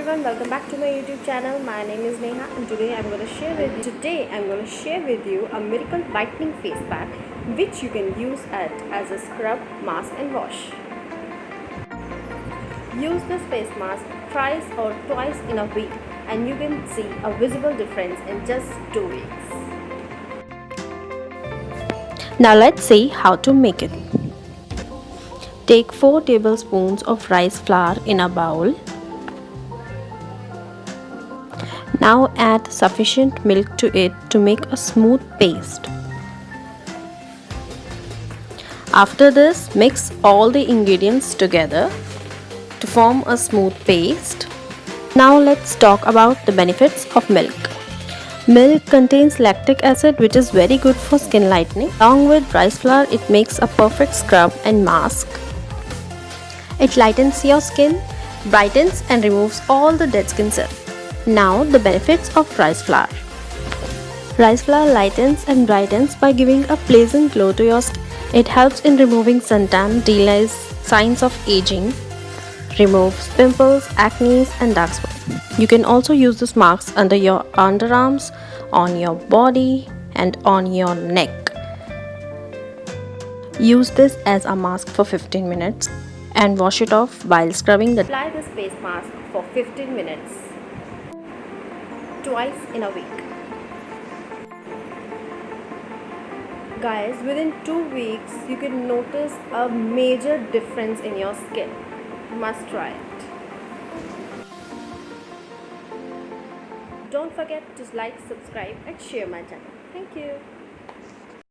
everyone, welcome back to my YouTube channel. My name is Neha and today I'm going to share with you a miracle whitening face pack which you can use as a scrub, mask and wash. Use this face mask thrice or twice in a week and you can see a visible difference in just 2 weeks. Now let's see how to make it. Take 4 tablespoons of rice flour in a bowl. Now add sufficient milk to it to make a smooth paste. After this, mix all the ingredients together to form a smooth paste. Now let's talk about the benefits of milk. Milk contains lactic acid which is very good for skin lightening. Along with rice flour, it makes a perfect scrub and mask. It lightens your skin, brightens and removes all the dead skin cells. Now the benefits of rice flour. Rice flour lightens and brightens by giving a pleasant glow to your skin. It helps in removing suntan, delays signs of aging, removes pimples, acne and dark spots. You can also use this mask under your underarms, on your body and on your neck. Use this as a mask for 15 minutes and wash it off while scrubbing the. Apply this face mask for 15 minutes. Twice in a week. Guys, within 2 weeks you can notice a major difference in your skin. You must try it. Don't forget to like, subscribe and share my channel. Thank you.